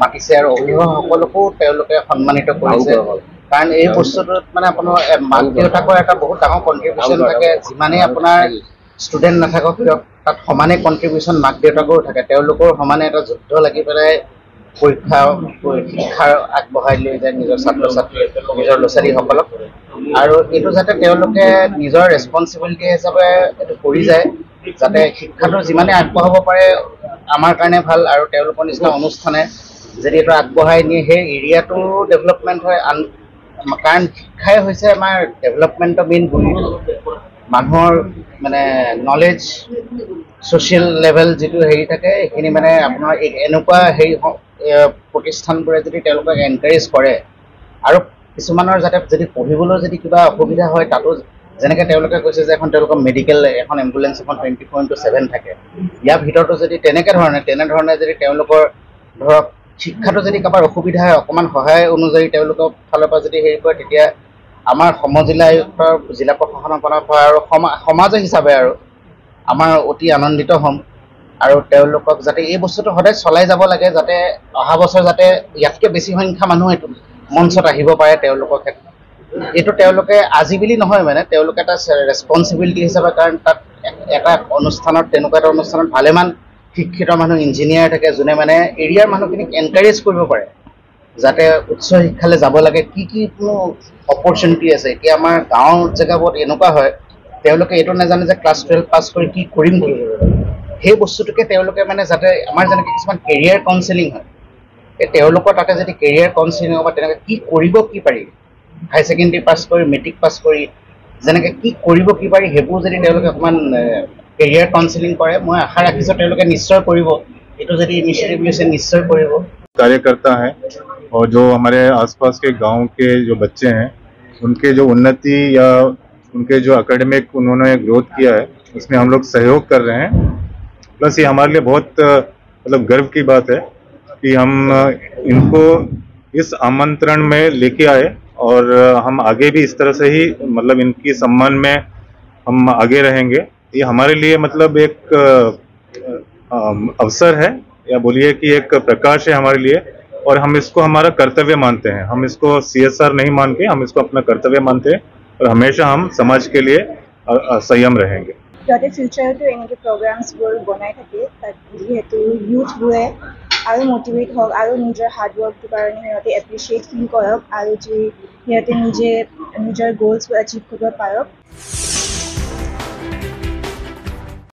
মাতিছে আৰু অভিভাৱকসকলকো তেওঁলোকে সন্মানিত কৰিছে কাৰণ এই বস্তুটোত মানে আপোনাৰ মাক দেউতাকৰ এটা বহুত ডাঙৰ কণ্ট্ৰিবিউশ্যন থাকে যিমানেই আপোনাৰ ষ্টুডেণ্ট নাথাকক কিয় তাত সমানে কণ্ট্ৰিবিউশ্যন মাক দেউতাকৰো থাকে তেওঁলোকৰ সমানে এটা যুদ্ধ লাগি পেলাই শিক্ষাৰ আগবঢ়াই লৈ যায় নিজৰ ছাত্ৰ ছাত্ৰী নিজৰ ল'ৰা ছোৱালীসকলক আৰু এইটো যাতে তেওঁলোকে নিজৰ ৰেছপনচিবিলিটি হিচাপে এইটো কৰি যায় যাতে শিক্ষাটো যিমানে আগবঢ়াব পাৰে আমাৰ কাৰণে ভাল আৰু তেওঁলোকৰ নিচিনা অনুষ্ঠানে যদি এইটো আগবঢ়াই নিয়ে সেই এৰিয়াটোৰো ডেভেলপমেণ্ট হয় কাৰণ শিক্ষাই হৈছে আমাৰ ডেভেলপমেণ্টৰ মেইন গুৰি মানুহৰ মানে নলেজ ছ'চিয়েল লেভেল যিটো হেৰি থাকে সেইখিনি মানে আপোনাৰ এনেকুৱা হেৰি প্ৰতিষ্ঠানবোৰে যদি তেওঁলোকক এনকাৰেজ কৰে আৰু কিছুমানৰ যাতে যদি পঢ়িবলৈ যদি কিবা অসুবিধা হয় তাতো যেনেকৈ তেওঁলোকে কৈছে যে এখন তেওঁলোকৰ মেডিকেল এখন এম্বুলেঞ্চ এখন 24/7 থাকে ইয়াৰ ভিতৰতো যদি তেনেধৰণে যদি তেওঁলোকৰ ধৰক শিক্ষাটো যদি কাৰোবাৰ অসুবিধা হয় অকণমান সহায় অনুযায়ী তেওঁলোকৰ ফালৰ পৰা যদি হেৰি কৰে তেতিয়া আমাৰ সমজিলা আয়ুক্তৰ জিলা প্ৰশাসনৰ পৰা আৰু সমাজ হিচাপে আৰু আমাৰ অতি আনন্দিত হ'ম আৰু তেওঁলোকক যাতে এই বস্তুটো সদায় চলাই যাব লাগে যাতে অহা বছৰ যাতে ইয়াতকৈ বেছি সংখ্যা মানুহ এইটো মঞ্চত আহিব পাৰে তেওঁলোকৰ ক্ষেত্ৰত এইটো তেওঁলোকে আজি বুলি নহয় মানে তেওঁলোকে এটা ৰেছপনচিবিলিটি হিচাপে কাৰণ তাত এটা অনুষ্ঠানত তেনেকুৱা এটা অনুষ্ঠানত ভালেমান শিক্ষিত মানুহ ইঞ্জিনিয়াৰ থাকে যোনে মানে এৰিয়াৰ মানুহখিনিক এনকাৰেজ কৰিব পাৰে যাতে উচ্চ শিক্ষালৈ যাব লাগে কি কোনো অপৰচুনিটি আছে এতিয়া আমাৰ গাঁৱৰ জেগাবোৰত এনেকুৱা হয় তেওঁলোকে এইটো নাজানে যে ক্লাছ 12 পাছ কৰি কি কৰিম বুলি সেই বস্তুটোকে তেওঁলোকে মানে যাতে আমাৰ যেনেকৈ কিছুমান কেৰিয়াৰ কাউন্সেলিং হয় তেওঁলোকৰ তাতে যদি কেৰিয়াৰ কাউন্সেলিং বা তেনেকৈ কি কৰিব কি পাৰি হাই ছেকেণ্ডেৰী পাছ কৰি মেট্ৰিক পাছ কৰি যেনেকৈ কি কৰিব কি পাৰি সেইবোৰ যদি তেওঁলোকে অকণমান কেৰিয়াৰ কাউন্সেলিং কৰে মই আশা ৰাখিছোঁ তেওঁলোকে নিশ্চয় কৰিব এইটো যদি ইনিচিয়েটিভ লৈছে নিশ্চয় কৰিব कार्यकर्ता है और जो हमारे आसपास के गांव के जो बच्चे हैं उनके जो उन्नति या उनके जो एकेडमिक उन्होंने ग्रोथ किया है उसमें हम लोग सहयोग कर रहे हैं प्लस ये हमारे लिए बहुत मतलब गर्व की बात है कि हम इनको इस आमंत्रण में लेके आए और हम आगे भी इस तरह से ही मतलब इनकी सम्मान में हम आगे रहेंगे ये हमारे लिए मतलब एक अवसर है या बोलिए कि एक प्रकाश है हमारे लिए और हम इसको हमारा कर्तव्य मानते हैं हम इसको CSR नहीं मान के हम इसको अपना कर्तव्य मानते हैं और हमेशा हम समाज के लिए संयम रहेंगे যাতে ফিউচাৰটো এনেকৈ প্ৰগ্ৰামছবোৰ বনাই থাকে তাত যিহেতু ইউথবোৰে আৰু মটিভেট হওক আৰু নিজৰ হাৰ্ডৱৰ্কটোৰ কাৰণে সিহঁতে এপ্ৰিচিয়েট ফিল কৰক আৰু সিহঁতে নিজৰ গ'লছবোৰ এচিভ কৰিব পাৰক